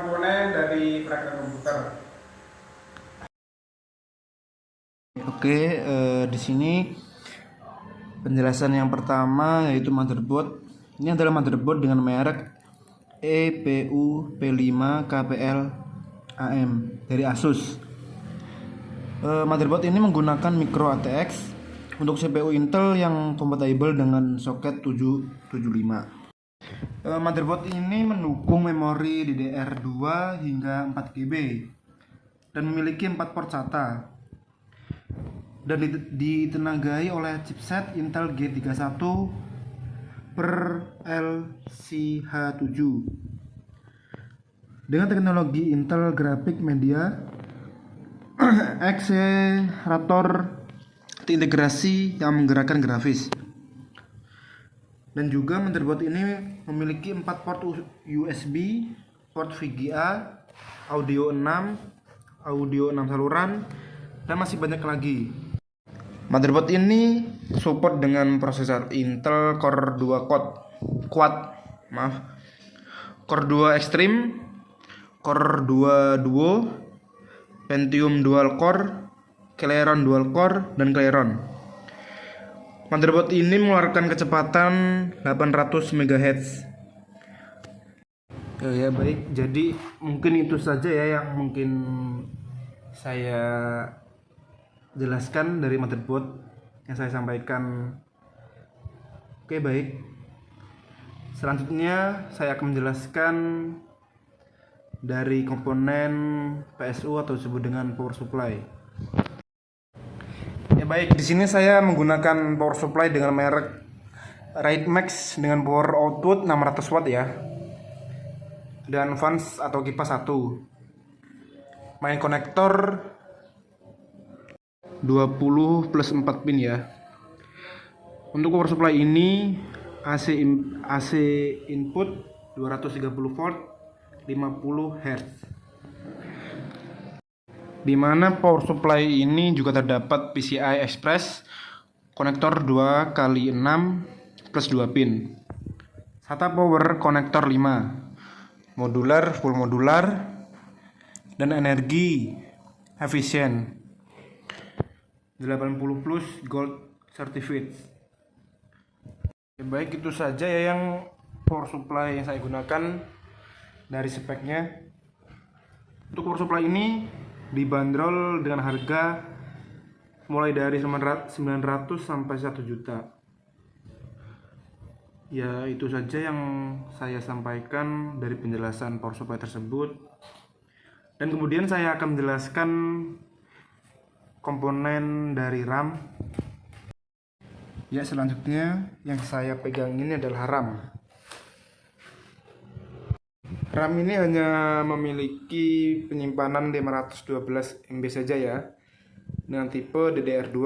komponen dari perangkat komputer. Oke, di sini penjelasan yang pertama yaitu motherboard. Ini adalah motherboard dengan merek EPU P5 KPL AM dari Asus. Motherboard ini menggunakan micro ATX untuk CPU Intel yang kompatibel dengan soket 775. Motherboard ini mendukung memori DDR2 hingga 4 GB dan memiliki 4 port SATA dan ditenagai oleh chipset Intel G31 per LCH7 dengan teknologi Intel Graphic Media Accelerator integrasi yang menggerakkan grafis. Dan juga motherboard ini memiliki 4 port USB, port VGA, audio 6 saluran, dan masih banyak lagi. Motherboard ini support dengan prosesor Intel Core 2 Core 2 Extreme, Core 2 Duo, Pentium Dual Core, Celeron Dual Core, dan Celeron. Motherboard ini mengeluarkan kecepatan 800 MHz. Ya baik, jadi mungkin itu saja ya yang mungkin saya jelaskan dari motherboard yang saya sampaikan. Oke, baik. Selanjutnya saya akan menjelaskan dari komponen PSU atau disebut dengan power supply. Ya baik, di sini saya menggunakan power supply dengan merek Raidmax dengan power output 600 watt ya. Dan fans atau kipas 1. Main konektor 20 plus 4 pin ya. Untuk power supply ini AC input 230 volt 50 Hz. Di mana power supply ini juga terdapat PCI Express konektor 2x6 plus 2 pin. SATA power konektor 5. Modular, full modular, dan energi efisien 80 plus gold certificate. Baik, itu saja ya yang power supply yang saya gunakan dari speknya. Untuk power supply ini dibanderol dengan harga mulai dari 900 sampai 1 juta. Ya, itu saja yang saya sampaikan dari penjelasan power supply tersebut. Dan kemudian saya akan menjelaskan komponen dari RAM. Ya, selanjutnya yang saya pegang ini adalah RAM. RAM ini hanya memiliki penyimpanan 512 MB saja ya, dengan tipe DDR2,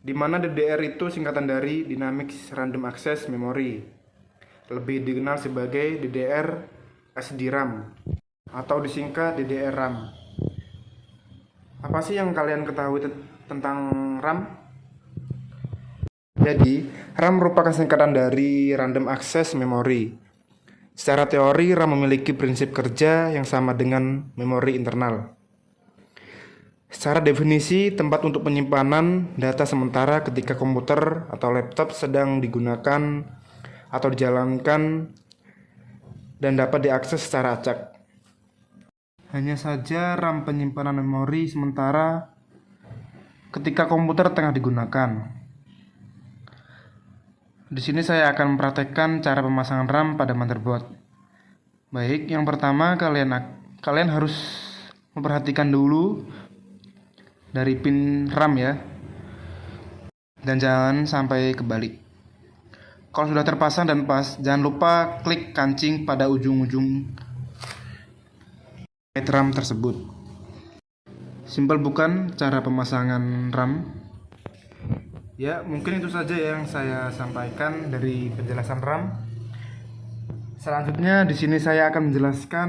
di mana DDR itu singkatan dari Dynamic Random Access Memory, lebih dikenal sebagai DDR SDRAM atau disingkat DDR-RAM. Apa sih yang kalian ketahui tentang RAM? Jadi, RAM merupakan singkatan dari Random Access Memory. Secara teori, RAM memiliki prinsip kerja yang sama dengan memori internal. Secara definisi, tempat untuk penyimpanan data sementara ketika komputer atau laptop sedang digunakan atau dijalankan dan dapat diakses secara acak. Hanya saja RAM penyimpanan memori sementara ketika komputer tengah digunakan. Di sini saya akan mempraktekkan cara pemasangan RAM pada motherboard. Baik, yang pertama kalian harus memperhatikan dulu dari pin RAM ya. Dan jangan sampai kebalik. Kalau sudah terpasang dan pas, jangan lupa klik kancing pada ujung-ujung RAM tersebut. Simpel bukan cara pemasangan RAM? Ya, mungkin itu saja yang saya sampaikan dari penjelasan RAM. Selanjutnya di sini saya akan menjelaskan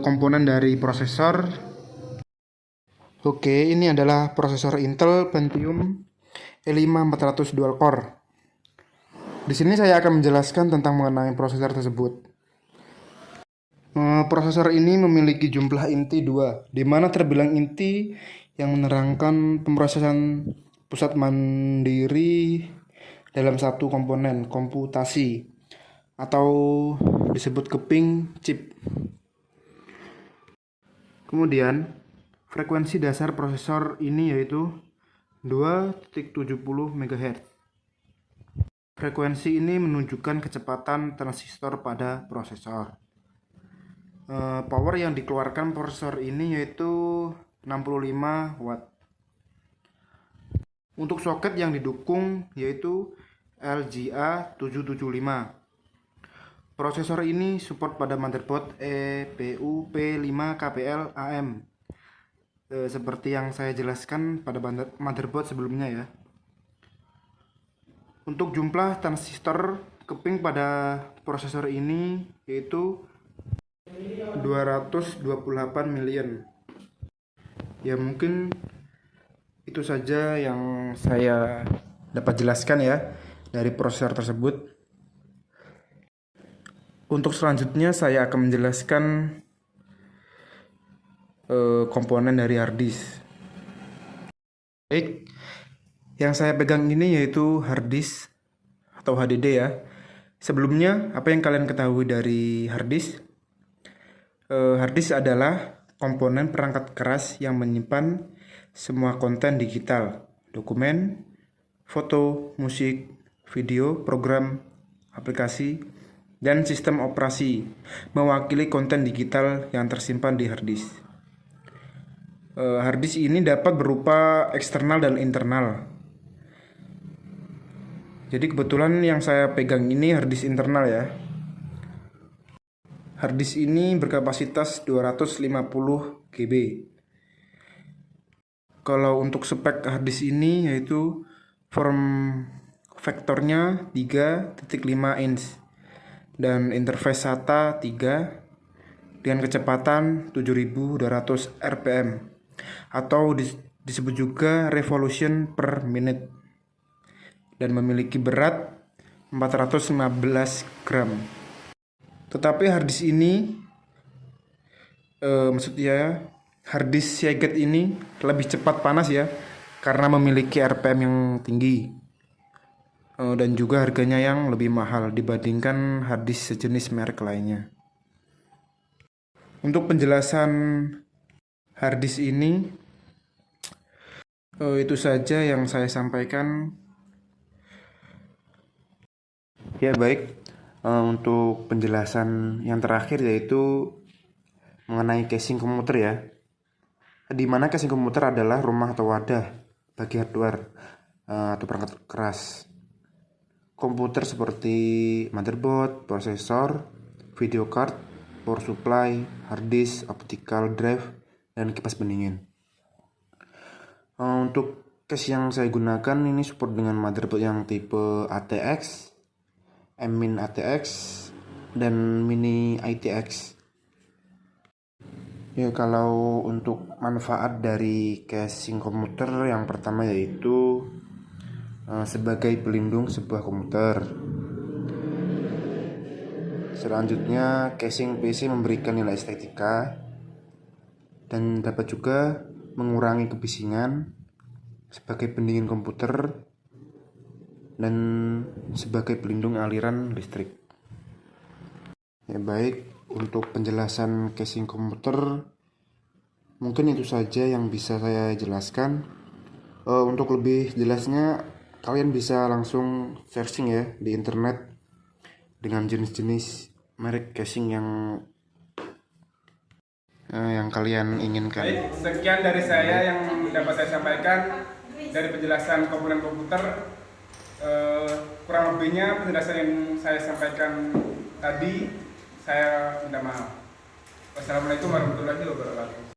komponen dari prosesor. Oke, ini adalah prosesor Intel Pentium E5 400 dual core. Di sini saya akan menjelaskan tentang mengenai prosesor tersebut. Prosesor ini memiliki jumlah inti 2, di mana terbilang inti yang menerangkan pemrosesan pusat mandiri dalam satu komponen komputasi atau disebut keping chip. Kemudian, frekuensi dasar prosesor ini yaitu 2,70 MHz. Frekuensi ini menunjukkan kecepatan transistor pada prosesor. Power yang dikeluarkan prosesor ini yaitu 65 watt. Untuk soket yang didukung yaitu LGA 775. Prosesor ini support pada motherboard ePU P5KPL AM. Seperti yang saya jelaskan pada motherboard sebelumnya ya. Untuk jumlah transistor keping pada prosesor ini yaitu 228 million. Ya mungkin itu saja yang saya dapat jelaskan ya dari prosesor tersebut. Untuk selanjutnya saya akan menjelaskan komponen dari hard disk. Baik, yang saya pegang ini yaitu hard disk atau HDD ya. Sebelumnya, apa yang kalian ketahui dari hard disk? Hard disk adalah komponen perangkat keras yang menyimpan semua konten digital, dokumen, foto, musik, video, program, aplikasi, dan sistem operasi, mewakili konten digital yang tersimpan di hard disk. Hard disk ini dapat berupa eksternal dan internal. Jadi kebetulan yang saya pegang ini hard disk internal ya. Hard disk ini berkapasitas 250 GB. Kalau untuk spek hard disk ini yaitu form faktornya 3.5 inch dan interface SATA 3 dengan kecepatan 7200 rpm atau disebut juga revolution per minute dan memiliki berat 415 gram. Tetapi hard disk ini maksudnya hard disk Seagate ini lebih cepat panas ya karena memiliki RPM yang tinggi dan juga harganya yang lebih mahal dibandingkan hard disk sejenis merek lainnya. Untuk penjelasan hard disk ini itu saja yang saya sampaikan. Ya baik, untuk penjelasan yang terakhir yaitu mengenai casing komputer ya. Di mana casing komputer adalah rumah atau wadah bagi hardware atau perangkat keras komputer seperti motherboard, prosesor, video card, power supply, hard disk, optical drive, dan kipas pendingin. Untuk case yang saya gunakan ini support dengan motherboard yang tipe ATX, M-Min ATX, dan Mini ITX. Ya, kalau untuk manfaat dari casing komputer yang pertama yaitu sebagai pelindung sebuah komputer. Selanjutnya, casing PC memberikan nilai estetika dan dapat juga mengurangi kebisingan sebagai pendingin komputer dan sebagai pelindung aliran listrik. Ya baik, untuk penjelasan casing komputer mungkin itu saja yang bisa saya jelaskan. Untuk lebih jelasnya kalian bisa langsung searching ya di internet dengan jenis-jenis merek casing yang kalian inginkan. Baik, sekian dari saya yang dapat saya sampaikan dari penjelasan komponen komputer. Kurang lebihnya penjelasan yang saya sampaikan tadi saya minta maaf. Wassalamualaikum warahmatullahi wabarakatuh.